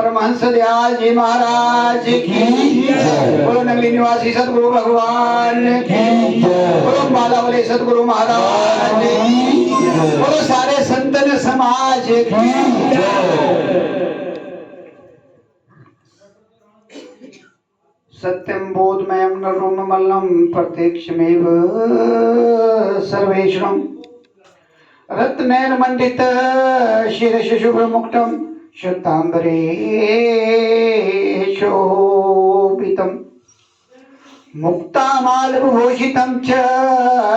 परमहंस दयाल जी महाराज की जय। बोलो नगली निवासी सदगुरु भगवान की जय। बोलो माला वाले सदगुरु महाराज की जय। बोलो सारे संतन समाज की जय। सत्यम बोधमयम नरोममल्लम प्रत्यक्षमेव सर्वेश्वरम रत्नैन मंडित शिरः शुभ्रमुक्तम श्वेतांबरे शोभितम् मुक्तामालविभूषितं च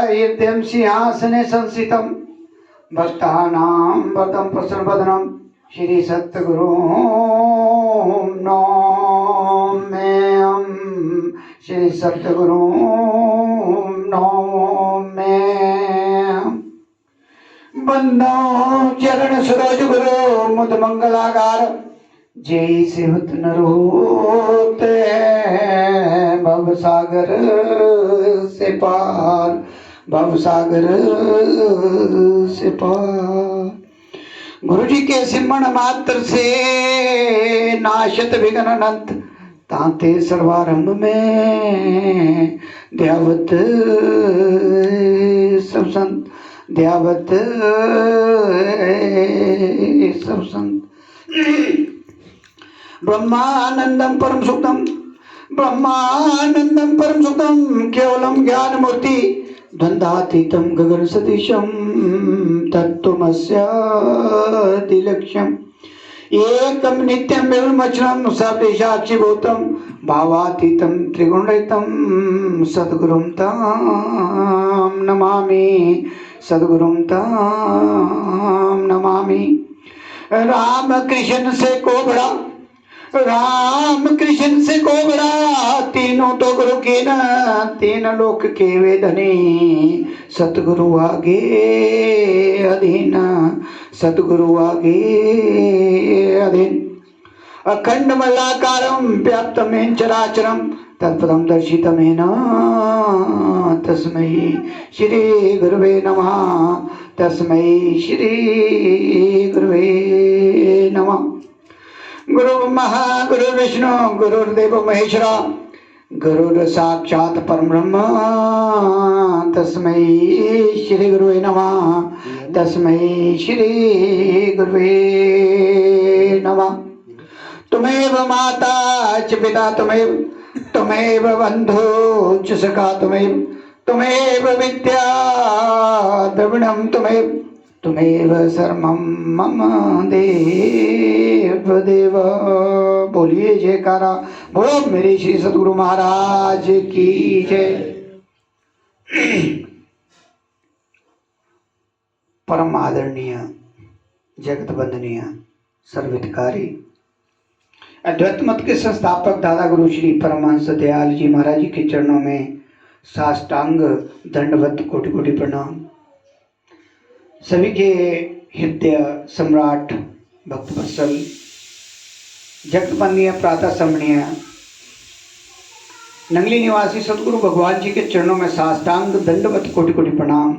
हृदयं सिंहासने संस्थितं भक्तानां वरदं प्रसन्नवदनं श्री सद्गुरुं नौम्यहं श्री सद्गुरुं नौम्यहम् बंदो चरण सरोज गुरु मुद मंगलागार जय से हुत न रोते भव सागर से पार भव सागर से पार। गुरु जी के सिमरण मात्र से नाशत विघ्न अनंत तांते सर्वारंभ में ध्यावत सब संत ध्यावत सब संत। ब्रह्मानंदम परम सुखम ब्रह्मानंदम परम सुखम केवलम ज्ञान मूर्ति द्वंद्वातीतम गगन सदृशम तत्त्वमस्यादि लक्ष्यम एकम नित्यम विमलमचलम सर्वदेशाक्षिभूतम भावातीतम त्रिगुणरहितम सद्गुरुं तां नमामि सद्गुरुं तां नमामि। राम कृष्ण से को बड़ा राम कृष्ण से को बड़ा तीनों तो गुरु के न तीन लोक के वेदने सतगुरु आगे अधीन सतगुरु आगे अधीन। अखंड मल्लाकारं व्याप्तमेन चराचरं तत्पदं दर्शितमेन तस्मै श्री गुरुवे नमः तस्मै श्री गुरुवे नमः। गुरु ब्रह्मा गुरु विष्णु गुरुर्देव महेश्वरा गुरुर साक्षात् परब्रह्म तस्मै श्री गुरुवे नमः तस्मै श्री गुरुवे नमः। तुमेव माता च पिता तुमेव बंधु च सखा तुमेव विद्या द्रविणं तुमेव सर्वं मम देव देव। बोलिए जयकारा बोलो मेरे श्री सद्गुरु महाराज की जय। परम आदरणीय जगत वंदनीय सर्वहितकारी अद्वैत मत के संस्थापक दादा गुरु श्री परमहंस दयाल जी महाराज जी के चरणों में साष्टांग दंडवत कोटि कोटि प्रणाम। सभी के हृदय सम्राट भक्त वत्सल जगतवंदनीय प्रातः समरणीय नंगली निवासी सदगुरु भगवान जी के चरणों में साष्टांग दंडवत कोटि कोटि प्रणाम।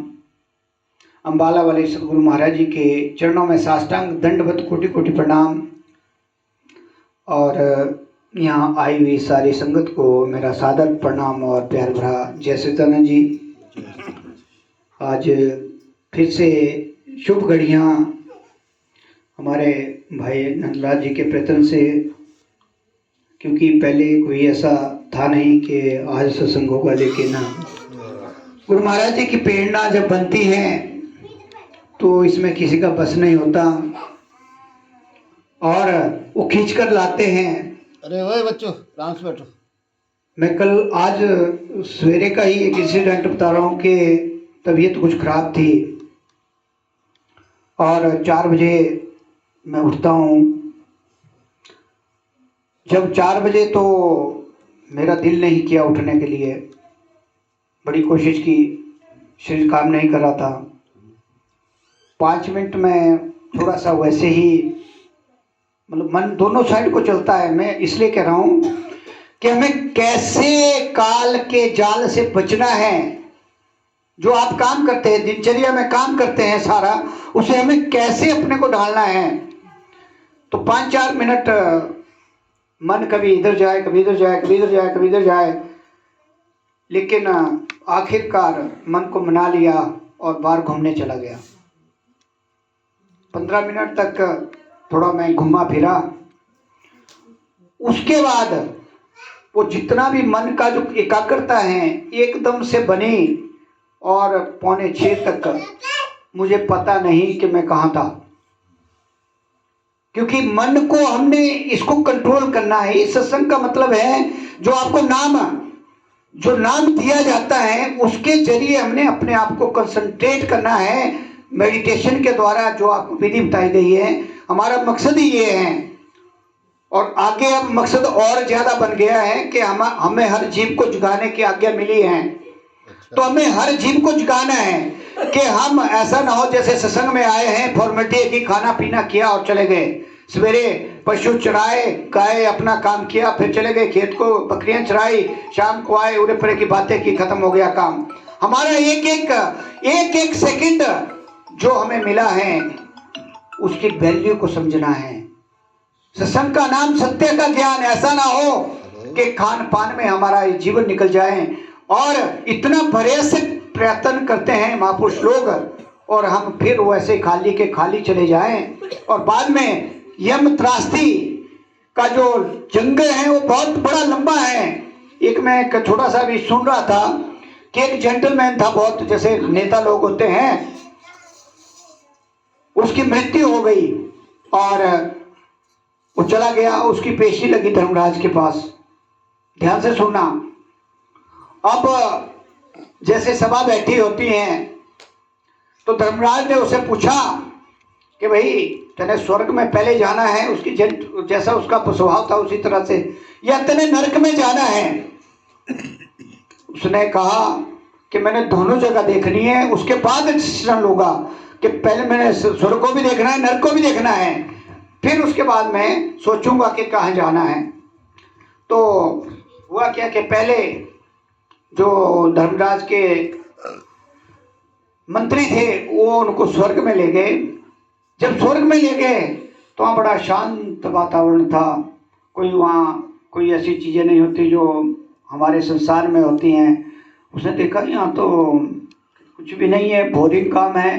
अम्बाला वाले सदगुरु महाराज जी के चरणों में साष्टांग दंडवत कोटि कोटि प्रणाम। और यहाँ आई हुई सारी संगत को मेरा सादर प्रणाम और प्यार भरा जय सच्चिदानंद जी। आज फिर से शुभ घड़ियाँ हमारे भाई नंदलाल जी के प्रयत्न से, क्योंकि पहले कोई ऐसा था नहीं कि आज सत्संग होगा, लेकिन गुरु महाराज जी की प्रेरणा जब बनती है तो इसमें किसी का बस नहीं होता और वो खींच कर लाते हैं। अरे वही बच्चों आराम से बैठो। मैं कल आज सवेरे का ही एक इंसिडेंट बता रहा हूँ कि तबीयत कुछ खराब थी और 4 बजे मैं उठता हूँ। जब 4 बजे तो मेरा दिल नहीं किया उठने के लिए, बड़ी कोशिश की, शरीर काम नहीं कर रहा था। 5 मिनट में थोड़ा सा वैसे ही, मतलब मन दोनों साइड को चलता है। मैं इसलिए कह रहा हूँ कि हमें कैसे काल के जाल से बचना है। जो आप काम करते हैं, दिनचर्या में काम करते हैं सारा, उसे हमें कैसे अपने को ढालना है। तो 5-4 मिनट मन कभी इधर जाए, कभी इधर जाए, कभी इधर जाए, कभी इधर जाए, लेकिन आखिरकार मन को मना लिया और बाहर घूमने चला गया। 15 मिनट तक थोड़ा मैं घुमा फिरा। उसके बाद वो जितना भी मन का जो एकाग्रता है एकदम से बनी, और 5:45 तक मुझे पता नहीं कि मैं कहाँ था, क्योंकि मन को हमने इसको कंट्रोल करना है। इस सत्संग का मतलब है जो आपको जो नाम दिया जाता है उसके जरिए हमने अपने आप को कंसंट्रेट करना है मेडिटेशन के द्वारा, जो आपको विधि बताई गई है। हमारा मकसद ही ये है, और आगे अब मकसद और ज्यादा बन गया है कि हमें हर जीव को जगाने की आज्ञा मिली है। तो हमें हर जीव को जगाना है कि हम ऐसा ना हो जैसे सत्संग में आए हैं फॉर्मेलिटी है कि खाना पीना किया और चले गए, सवेरे पशु चराए, गाय अपना काम किया, फिर चले गए खेत को, बकरियां चराई, शाम को आए, उड़े परे की बातें की, खत्म हो गया काम। हमारा एक एक सेकंड जो हमें मिला है उसकी वैल्यू को समझना है। सत्संग का नाम सत्य का ज्ञान। ऐसा ना हो कि खान पान में हमारा जीवन निकल जाए, और इतना प्रयास प्रयत्न करते हैं महापुरुष लोग, और हम फिर वैसे खाली के खाली चले जाएं, और बाद में यम त्रासदी का जो जंगल है वो बहुत बड़ा लंबा है। एक मैं एक छोटा सा भी सुन रहा था कि एक जेंटलमैन था, बहुत जैसे नेता लोग होते हैं, उसकी मृत्यु हो गई और वो चला गया। उसकी पेशी लगी धर्मराज के पास। ध्यान से सुनना। अब जैसे सभा बैठी होती है तो धर्मराज ने उसे पूछा कि भाई तेने स्वर्ग में पहले जाना है, उसकी जैसा उसका स्वभाव था उसी तरह से, या तेने नरक में जाना है? उसने कहा कि मैंने दोनों जगह देखनी है, उसके बाद डिसीजन लूंगा कि पहले मैंने स्वर्ग को भी देखना है, नरक को भी देखना है, फिर उसके बाद मैं सोचूंगा कि कहाँ जाना है। तो हुआ क्या कि पहले जो धर्मराज के मंत्री थे वो उनको स्वर्ग में ले गए। जब स्वर्ग में ले गए तो वहाँ बड़ा शांत वातावरण था, कोई ऐसी चीज़ें नहीं होती जो हमारे संसार में होती हैं। उसने देखा यहाँ तो कुछ भी नहीं है, बोरिंग काम है,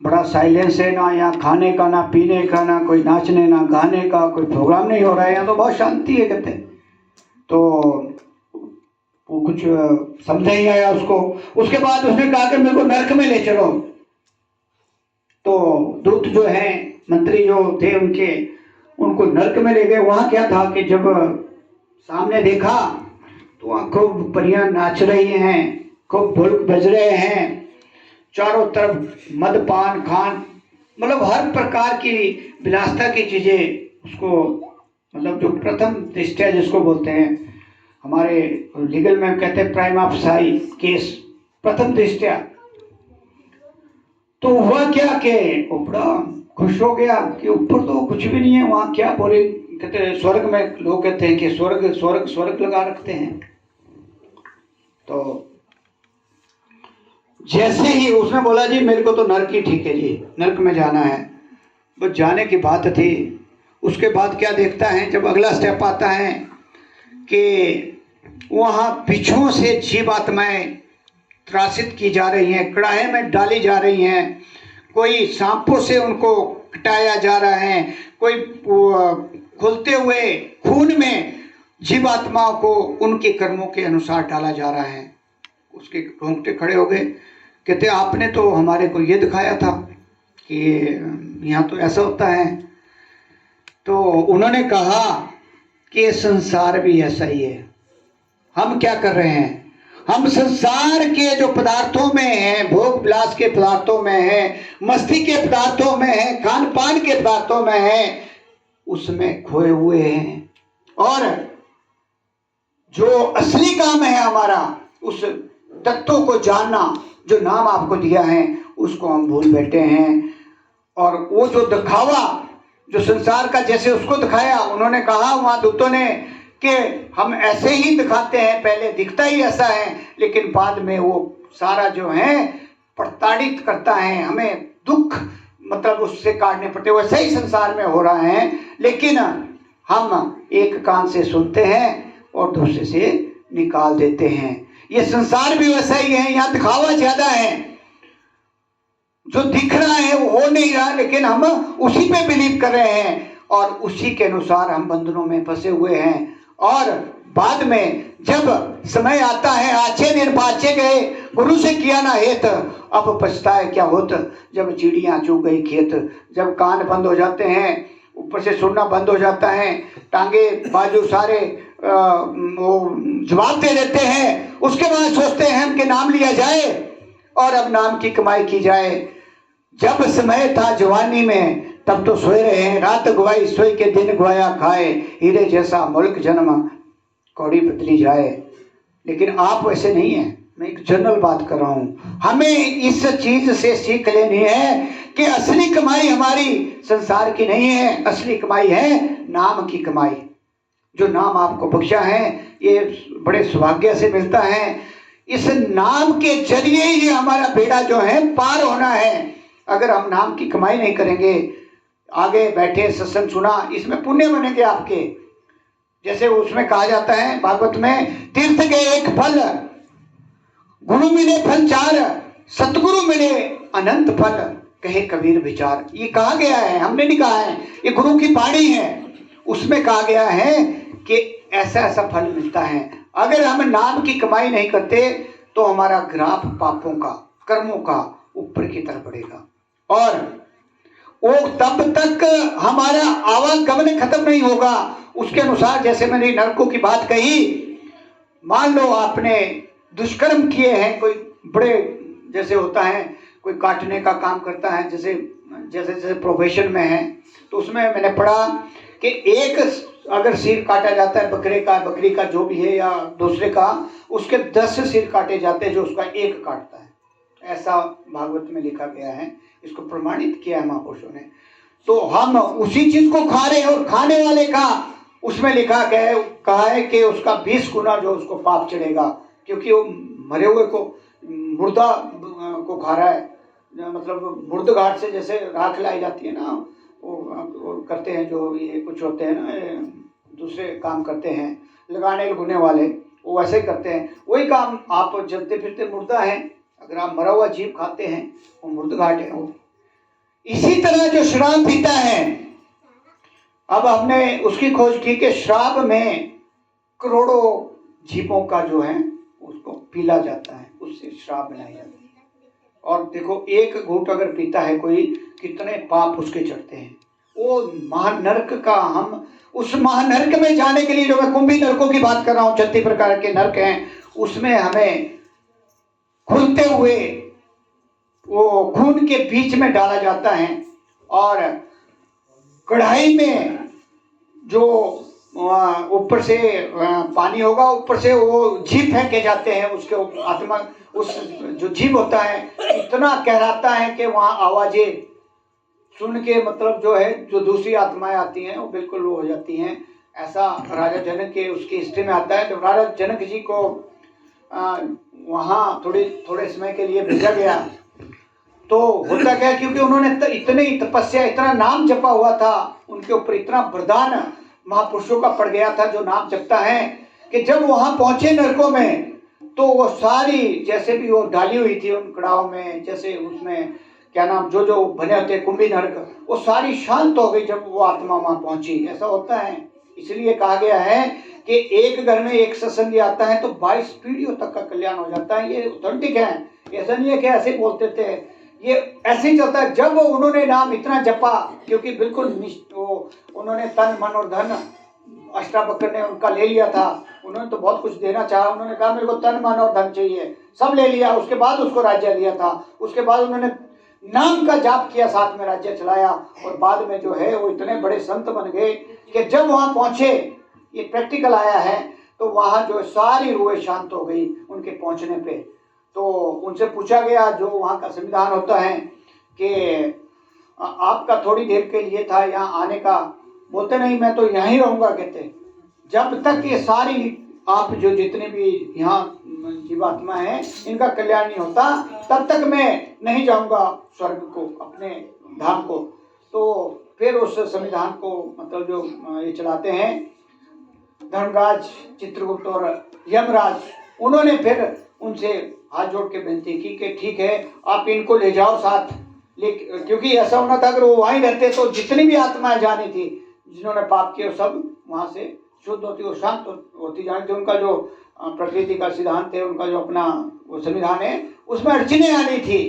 बड़ा साइलेंस है, ना यहाँ खाने का, ना पीने का, ना कोई नाचने ना गाने का, कोई प्रोग्राम नहीं हो रहा है, यहाँ तो बहुत शांति है कहते। तो वो कुछ समझ नहीं आया उसको। उसके बाद उसने कहा कि मेरे को नरक में ले चलो। तो दूत जो है, मंत्री जो थे उनको नरक में ले गए। वहाँ क्या था कि जब सामने देखा तो वहाँ खूब परियां नाच रही हैं, खूब ढोलक बज रहे हैं, चारों तरफ मदपान खान, मतलब हर प्रकार की विलासता की चीजें। उसको मतलब जो प्रथम दृष्टया जिसको बोलते हैं, हमारे लीगल में कहते हैं प्राइम ऑफ साई केस, प्रथम दृष्टया। तो हुआ क्या कि वो बड़ा खुश हो गया कि ऊपर तो कुछ भी नहीं है, वहां क्या बोले, कहते हैं स्वर्ग में लोग कहते हैं कि स्वर्ग स्वर्ग स्वर्ग लगा रखते हैं। तो जैसे ही उसने बोला जी मेरे को तो नरक ही ठीक है जी, नरक में जाना है, बस जाने की बात थी। उसके बाद क्या देखता है, जब अगला स्टेप आता है कि वहाँ बिच्छुओं से जीवात्माएं त्रासित की जा रही हैं, कड़ाहे में डाली जा रही हैं, कोई सांपों से उनको कटाया जा रहा है, कोई खुलते हुए खून में जीवात्माओं को उनके कर्मों के अनुसार डाला जा रहा है। उसके रोंगटे खड़े हो गए, कहते आपने तो हमारे को ये दिखाया था कि यहाँ तो ऐसा होता है। तो उन्होंने कहा कि ये संसार भी ऐसा ही है। हम क्या कर रहे हैं, हम संसार के जो पदार्थों में हैं, भोग विलास के पदार्थों में हैं, मस्ती के पदार्थों में हैं, खान पान के पदार्थों में हैं, उसमें खोए हुए हैं। और जो असली काम है हमारा, उस तत्वों को जानना, जो नाम आपको दिया है, उसको हम भूल बैठे हैं। और वो जो दिखावा जो संसार का जैसे उसको दिखाया, उन्होंने कहा वहां दूतों ने कि हम ऐसे ही दिखाते हैं, पहले दिखता ही ऐसा है, लेकिन बाद में वो सारा जो है प्रताड़ित करता है, हमें दुख मतलब उससे काटने पड़ते, वैसे ही संसार में हो रहा है। लेकिन हम एक कान से सुनते हैं और दूसरे से निकाल देते हैं। ये संसार भी वैसा ही है, यहाँ दिखावा ज्यादा है, जो दिख रहा है वो हो नहीं रहा, लेकिन हम उसी पे बिलीव कर रहे हैं और उसी के अनुसार हम बंधनों में फंसे हुए हैं। और बाद में जब समय आता है, आचे निर्वाचे गए गुरु से किया ना हेत, अब पछताए क्या होत, जब चिड़ियां चूक गई खेत। जब कान बंद हो जाते हैं, ऊपर से सुनना बंद हो जाता है, टांगे बाजू सारे वो जवाब दे देते हैं, उसके बाद सोचते हैं कि नाम लिया जाए और अब नाम की कमाई की जाए। जब समय था जवानी में तब तो सोए रहे हैं, रात गवाई सोई के दिन गवाया खाए, हीरे जैसा मुल्क जन्म कौड़ी बदली जाए। लेकिन आप वैसे नहीं हैं, मैं एक जनरल बात कर रहा हूं। हमें इस चीज से सीख लेनी है कि असली कमाई हमारी संसार की नहीं है, असली कमाई है नाम की कमाई। जो नाम आपको बख्शा है ये बड़े सौभाग्य से मिलता है। इस नाम के जरिए ही हमारा बेड़ा जो है पार होना है। अगर हम नाम की कमाई नहीं करेंगे, आगे बैठे सत्संग सुना, इसमें पुण्य बनेंगे आपके। जैसे उसमें कहा जाता है भागवत में, तीर्थ गए एक फल, गुरु मिले फल चार, सतगुरु मिले अनंत फल, कहे कबीर विचार। ये कहा गया है, हमने नहीं कहा है, ये गुरु की वाणी है। उसमें कहा गया है कि ऐसा ऐसा फल मिलता है। अगर हम नाम की कमाई नहीं करते तो हमारा ग्राफ पापों का, कर्मों का ऊपर की तरफ बढ़ेगा और वो तब तक हमारा आवागमन खत्म नहीं होगा। उसके अनुसार जैसे मैंने नरकों की बात कही, मान लो आपने दुष्कर्म किए हैं, कोई बड़े जैसे होता है, कोई काटने का काम करता है, जैसे जैसे जैसे प्रोफेशन में है, तो उसमें मैंने पढ़ा कि एक अगर सिर काटा जाता है बकरे का, बकरी का जो भी है या दूसरे का, उसके 10 सिर काटे जाते हैं जो उसका एक काटता है। ऐसा भागवत में लिखा गया है, इसको प्रमाणित किया है महापुरुषों ने। तो हम उसी चीज को खा रहे हैं और खाने वाले का उसमें लिखा गया, कहा है कि उसका 20 गुना जो उसको पाप चढ़ेगा, क्योंकि वो मरे हुए को, मुर्दा को खा रहा है। मतलब मुर्द घाट से जैसे राख लाई जाती है ना, वो करते हैं जो ये कुछ होते हैं ना, दूसरे काम करते हैं लगाने लगुने वाले, वो वैसे ही करते हैं। वही काम आप चलते फिरते मुर्दा है, अगर आप मरा हुआ जीव खाते हैं वो मुर्द घाट है वो। इसी तरह जो शराब पीता है, अब हमने उसकी खोज की कि शराब में करोड़ों जीवों का जो है उसको पीला जाता है, उससे शराब बनाई जाती है। और देखो एक घूंट अगर पीता है कोई, कितने पाप उसके चढ़ते हैं। वो महानर्क का, हम उस महानर्क में जाने के लिए, जो मैं कुंभी नरकों की बात कर रहा हूँ, 36 प्रकार के नर्क हैं, उसमें हमें खुलते हुए वो खून के बीच में डाला जाता है और कढ़ाई में जो ऊपर से पानी होगा, ऊपर से वो जीव फेंके जाते हैं, उसके आत्मा, उस जो जीव होता है इतना कहलाता है कि वहाँ आवाजें सुन के मतलब जो है, जो दूसरी आत्माएं आती हैं वो बिल्कुल वो हो जाती हैं। ऐसा राजा जनक के उसकी हिस्ट्री में आता है। जब राजा जनक जी को वहाँ थोड़े समय के लिए भेजा गया, तो होता क्या, क्योंकि उन्होंने इतनी तपस्या, इतना नाम जपा हुआ था, उनके ऊपर इतना वरदान महापुरुषों का पड़ गया था जो नाम जपता है, कि जब वहां पहुंचे नरकों में तो वो सारी जैसे भी वो डाली हुई थी उन कड़ाओं में, जैसे उसमें क्या नाम जो जो बने होते कुंभी नरक, वो सारी शांत हो गई जब वो आत्मा वहां पहुंची। ऐसा होता है, इसलिए कहा गया है कि एक घर में एक सत्संगी आता है तो 22 पीढ़ियों तक का कल्याण हो जाता है। ये ऑथेंटिक है, ऐसा नहीं है कि ऐसे बोलते थे, ये ऐसे ही चलता है। जब उन्होंने नाम इतना जपा, क्योंकि बिल्कुल उन्होंने तन मन और धन, अष्टावक्र ने उनका ले लिया था, उन्होंने तो बहुत कुछ देना चाहा, उन्होंने कहा मेरे को तन मन और धन चाहिए, सब ले लिया। उसके बाद उसको राज्य दिया था, उसके बाद उन्होंने नाम का जाप किया, साथ में राज्य चलाया, और बाद में जो है वो इतने बड़े संत बन गए कि जब वहां पहुंचे, ये प्रैक्टिकल आया है, तो वहां जो सारी रूहें शांत हो गई उनके पहुंचने पे। तो उनसे पूछा गया, जो वहाँ का संविधान होता है, कि आपका थोड़ी देर के लिए था यहाँ आने का, बोलते नहीं मैं तो यहाँ ही रहूँगा, कहते जब तक ये सारी आप जो जितने भी यहाँ जीवात्मा है इनका कल्याण नहीं होता तब तक मैं नहीं जाऊँगा स्वर्ग को, अपने धाम को। तो फिर उस संविधान को मतलब जो ये चलाते हैं धर्मराज, चित्रगुप्त और यमराज, उन्होंने फिर उनसे हाथ जोड़ के विनती की कि ठीक है आप इनको ले जाओ साथ। क्योंकि ऐसा होना था अगर वो वहीं रहते तो जितनी भी आत्माएं जानी थी जिन्होंने पाप किए सब वहां से शुद्ध होती और शांत होती जानी थी। उनका जो प्रकृति का सिद्धांत है, उनका जो अपना वो संविधान है, उसमें अड़चने आनी थी।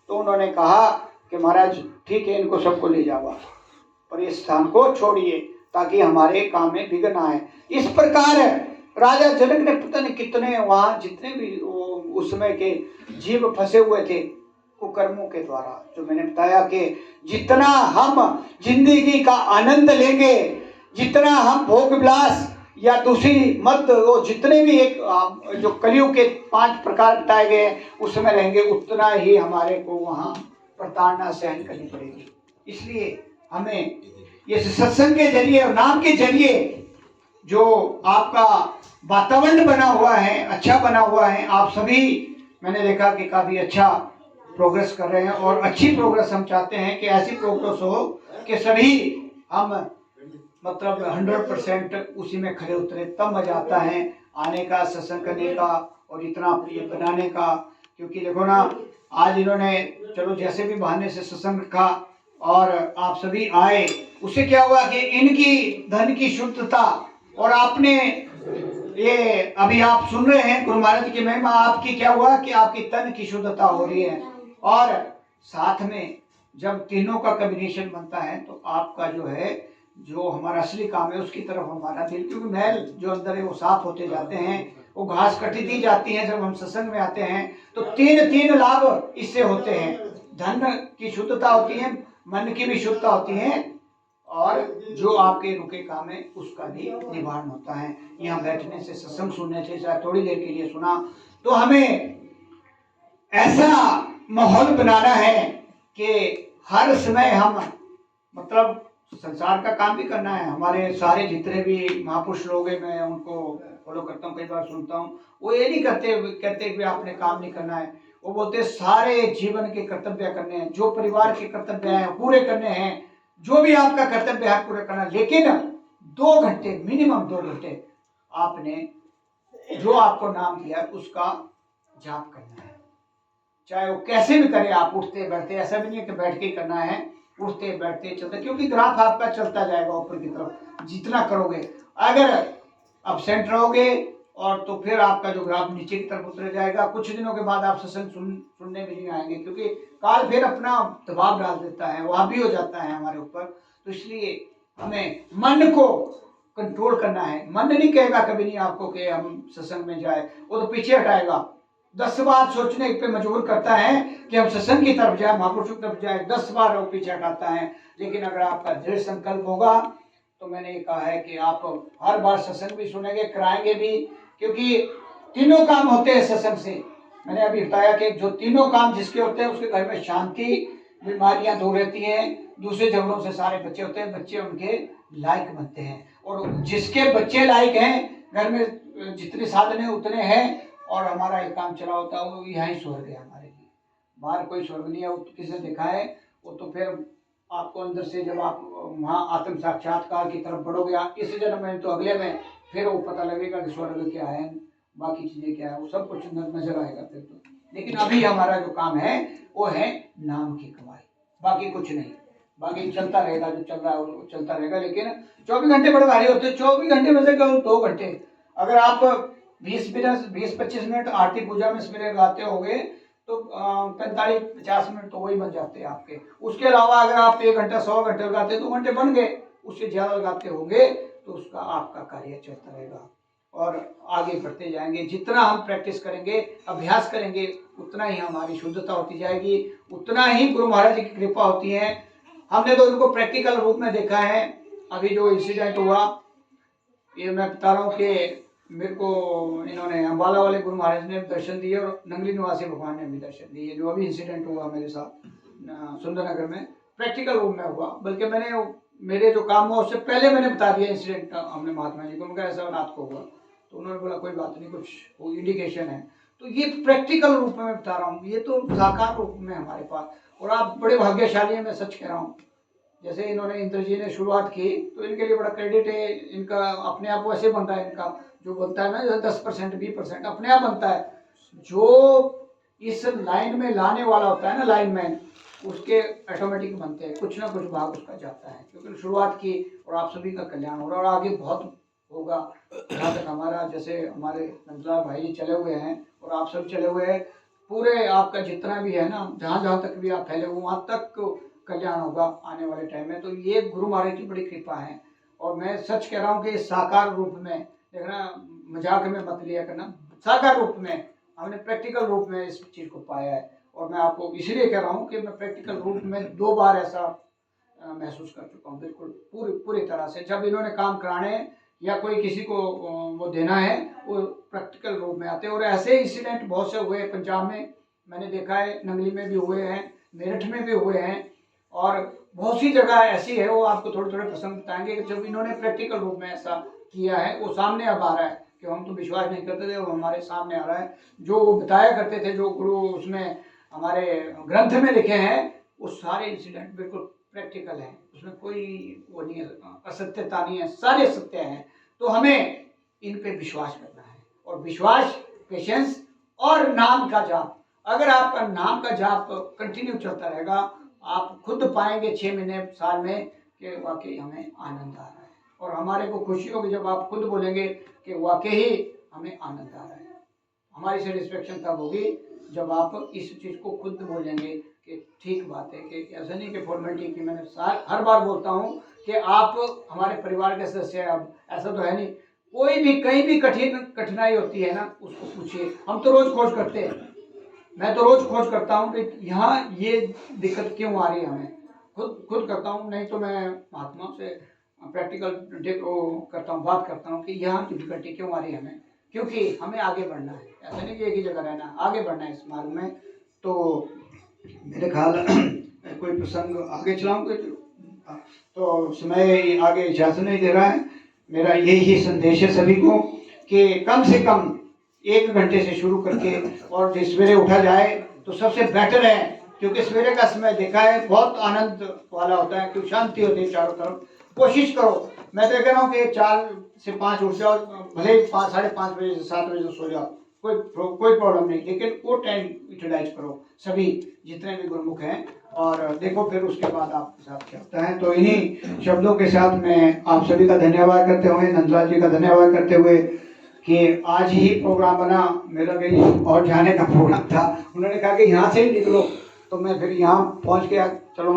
तो उन्होंने कहा कि महाराज ठीक है इनको सबको ले जाओ, पर इस स्थान को छोड़िए ताकि हमारे काम में विघ्न आए। इस प्रकार राजा जनक ने पता नहीं कितने वहां जितने भी उस समय के जीव फंसे हुए थे कुकर्मों के द्वारा, जो मैंने बताया कि जितना हम जिंदगी का आनंद लेंगे, जितना हम भोग विलास या दूसरी मत वो जितने भी एक जो कलयुग के 5 प्रकार बताए गए उसमें रहेंगे, उतना ही हमारे को वहां प्रताड़ना सहन करनी पड़ेगी। इसलिए हमें ये सत्संग के जरिए और नाम के जरिए जो आपका वातावरण बना हुआ है, अच्छा बना हुआ है, आप सभी मैंने देखा कि काफी अच्छा प्रोग्रेस कर रहे हैं और अच्छी प्रोग्रेस हम चाहते हैं कि ऐसी प्रोग्रेस हो कि सभी हम मतलब 100% उसी में खड़े उतरे, तब मजा आता है आने का, सत्संग करने का और इतना प्रिय बनाने का। क्योंकि देखो ना आज इन्होंने चलो जैसे भी बहाने से सत्संग रखा और आप सभी आए, उससे क्या हुआ कि इनकी धन की शुद्धता और आपने ये अभी आप सुन रहे हैं गुरु महाराज की महिमा, आपकी क्या हुआ कि आपकी तन की शुद्धता हो रही है और साथ में जब तीनों का कॉम्बिनेशन बनता है तो आपका जो है जो हमारा असली काम है उसकी तरफ हमारा दिल, क्योंकि मैल जो अंदर है वो साफ होते जाते हैं, वो घास कटी दी जाती है। जब हम सत्संग में आते हैं तो तीन लाभ इससे होते हैं, धन की शुद्धता होती है, मन की भी शुद्धता होती है और जो आपके रुके काम है उसका भी निवारण होता है। यहाँ बैठने से, सत्संग सुनने से, चाहे थोड़ी देर के लिए सुना, तो हमें ऐसा माहौल बनाना है कि हर समय हम मतलब संसार का काम भी करना है। हमारे सारे जितने भी महापुरुष लोग हैं, मैं उनको फॉलो करता हूँ, कई बार सुनता हूँ, वो ये नहीं कहते कि आपने काम नहीं करना है, वो बोलते सारे जीवन के कर्तव्य करने हैं, जो परिवार के कर्तव्य हैं पूरे करने हैं, जो भी आपका कर्तव्य है पूरे करना, लेकिन 2 घंटे मिनिमम 2 घंटे आपने जो आपको नाम दिया उसका जाप करना है, चाहे वो कैसे भी करे आप, उठते बैठते, ऐसा भी नहीं है कि बैठ के करना है, उठते बैठते चलते, क्योंकि ग्राफ आपका चलता जाएगा ऊपर की तरफ जितना करोगे। अगर अपसेंट रहोगे और तो फिर आपका जो ग्राफ नीचे की तरफ उतर जाएगा, कुछ दिनों के बाद आप सत्संग सुनने भी नहीं आएंगे, क्योंकि काल फिर अपना दबाव डाल देता है, वहां भी हो जाता है हमारे ऊपर। तो इसलिए हमें मन को कंट्रोल करना है। मन नहीं कहेगा कभी नहीं आपको कि हम सत्संग में जाए, वो तो पीछे हटाएगा, 10 बार सोचने पे मजबूर करता है कि हम सत्संग की तरफ जाए, महापुरुषों की तरफ जाए, 10 बार वो पीछे हटाता है। लेकिन अगर आपका दृढ़ संकल्प होगा तो मैंने ये कहा है कि आप हर बार सत्संग भी सुनेंगे, कराएंगे भी, क्योंकि तीनों काम होते हैं सत्संग से। मैंने अभी बताया कि जो तीनों काम जिसके होते हैं उसके घर में शांति, बीमारियां दूर रहती हैं, दूसरे झगड़ों से सारे बच्चे होते हैं, बच्चे उनके लायक बनते हैं, और जिसके बच्चे लायक हैं घर में जितने साधन है उतने हैं और हमारा ये काम चला होता है, वो यहाँ ही स्वर्ग है हमारे लिए, बाहर कोई स्वर्ग नहीं है। वो किसने देखा है, वो तो फिर आपको अंदर से जब आप वहाँ आत्म साक्षात्कार की तरफ बढ़ोगे इस जन्म में तो अगले में फिर वो पता लगेगा कि स्वर्ग क्या है, बाकी चीजें क्या है, वो सब कुछ नजर आएगा फिर तो। लेकिन अभी हमारा जो काम है वो है नाम की कमाई, बाकी कुछ नहीं, बाकी चलता रहेगा, जो चल रहा है वो चलता रहेगा। लेकिन 24 घंटे बड़े भारी होते हैं, 24 घंटे में से केवल 2 घंटे अगर आप 20-25 मिनट आरती पूजा में सवेरे लगाते होगे तो 45-50 मिनट तो वही बन जाते हैं आपके। उसके अलावा अगर आप 1 घंटा 100 घंटे लगाते 2 घंटे बन गए, उससे ज्यादा लगाते होंगे तो उसका आपका कार्य चलता रहेगा और आगे बढ़ते जाएंगे। जितना हम प्रैक्टिस करेंगे, अभ्यास करेंगे, उतना ही हमारी शुद्धता होती जाएगी, उतना ही गुरु महाराज की कृपा होती है। हमने तो इनको प्रैक्टिकल रूप में देखा है। अभी जो इंसिडेंट हुआ ये मैं बता रहा हूँ कि मेरे को इन्होंने अम्बाला वाले गुरु महाराज ने दर्शन दिए और नंगली निवासी भगवान ने भी दर्शन दिए। जो अभी इंसिडेंट हुआ मेरे साथ सुंदरनगर में, प्रैक्टिकल रूप में हुआ, बल्कि मैंने मेरे जो काम हुआ उससे पहले मैंने बता दिया इंसिडेंट हमने महात्मा जी को, उनका ऐसा रात को हुआ, तो उन्होंने बोला कोई बात नहीं, कुछ वो इंडिकेशन है। तो ये प्रैक्टिकल रूप में मैं बता रहा हूँ, ये तो साकार रूप में हमारे पास, और आप बड़े भाग्यशाली हैं, मैं सच कह रहा हूँ। जैसे इन्होंने इंद्र जी ने शुरुआत की तो इनके लिए बड़ा क्रेडिट है। इनका अपने आप वैसे बनता है, इनका जो बनता है ना, जैसे 10% 20% अपने आप बनता है। जो इस लाइन में लाने वाला होता है ना, लाइनमैन, उसके ऑटोमेटिक बनते हैं, कुछ ना कुछ भाग उसका जाता है, क्योंकि शुरुआत की और आप सभी का कल्याण हो रहा है और आगे बहुत होगा। जहाँ तक हमारा, जैसे हमारे नंदलाल भाई चले हुए हैं और आप सब चले हुए हैं, पूरे आपका जितना भी है ना, जहाँ जहाँ तक भी आप फैले हुए वहाँ तक कल्याण होगा आने वाले टाइम में। तो ये गुरु महाराज की बड़ी कृपा है। और मैं सच कह रहा हूँ कि साकार रूप में देखना, मजाक में मत लिया करना, साकार रूप में हमने प्रैक्टिकल रूप में इस चीज़ को पाया है। और मैं आपको इसलिए कह रहा हूँ कि मैं प्रैक्टिकल रूप में 2 बार ऐसा महसूस कर चुका हूँ, बिल्कुल पूरी तरह से। जब इन्होंने काम कराने या कोई किसी को वो देना है, वो प्रैक्टिकल रूप में आते हैं। और ऐसे इंसिडेंट बहुत से हुए पंजाब में, मैंने देखा है, नंगली में भी हुए हैं, मेरठ में भी हुए हैं, और बहुत सी जगह ऐसी है, वो आपको थोड़े थोड़े प्रसंग बताएंगे कि जब इन्होंने प्रैक्टिकल रूप में ऐसा किया है, वो सामने अब आ रहा है कि हम तो विश्वास नहीं करते थे, वो हमारे सामने आ रहा है। जो वो बताया करते थे, जो गुरु उसमें हमारे ग्रंथ में लिखे हैं, वो सारे इंसिडेंट बिल्कुल प्रैक्टिकल है, उसमें कोई वो नहीं है, असत्यता नहीं है, सारे सत्य हैं। तो हमें इन पे विश्वास करना है, और विश्वास, पेशेंस और नाम का जाप। अगर आपका नाम का जाप कंटिन्यू चलता रहेगा, आप खुद पाएंगे 6 महीने साल में कि वाकई हमें आनंद आ रहा है। और हमारे को खुशी होगी जब आप खुद बोलेंगे कि वाकई हमें आनंद आ रहा है। हमारी सेटिस्फेक्शन तब होगी जब आप इस चीज़ को खुद बोलेंगे कि ठीक बात है, कि ऐसा नहीं कि फॉर्मेलिटी की। मैंने हर बार बोलता हूँ कि आप हमारे परिवार के सदस्य हैं, अब ऐसा तो है नहीं। कोई भी कहीं भी कठिनाई होती है ना, उसको पूछिए। हम तो रोज़ खोज करते हैं, मैं तो रोज़ खोज करता हूँ कि यहाँ ये दिक्कत क्यों आ रही है हमें, खुद करता हूँ। नहीं तो मैं महात्माओं से प्रैक्टिकल करता हूँ, बात करता हूँ कि यहाँ डिफिकल्टी क्यों आ रही है हमें, क्योंकि हमें आगे बढ़ना है। ऐसा नहीं कि एक ही जगह रहना है, आगे बढ़ना है इस मार्ग में। तो मेरे ख्याल कोई प्रसंग आगे चलाऊंगे तो समय आगे इजाज़त नहीं दे रहा है। मेरा यही संदेश है सभी को कि कम से कम 1 घंटे से शुरू करके, और जिस सवेरे उठा जाए तो सबसे बेटर है, क्योंकि सवेरे का समय देखा है बहुत आनंद वाला होता है, क्योंकि शांति होती है चारों तरफ। कोशिश करो, मैं तो कह रहा हूँ कि 4 से 5 उठ जाओ, भले 5 साढ़े 5 बजे से 7 बजे से सो जाओ, कोई प्रॉब्लम नहीं, लेकिन वो टाइम यूटिलाइज करो सभी जितने भी गुरुमुख हैं, और देखो फिर उसके बाद आपके साथ क्या होता है। तो इन्हीं शब्दों के साथ मैं आप सभी का धन्यवाद करते हुए, नंदलाल जी का धन्यवाद करते हुए कि आज ही प्रोग्राम बना, मेरा कहीं और जाने का प्रोग्राम था, उन्होंने कहा कि यहाँ से ही निकलो, तो मैं फिर यहाँ पहुँच गया। चलो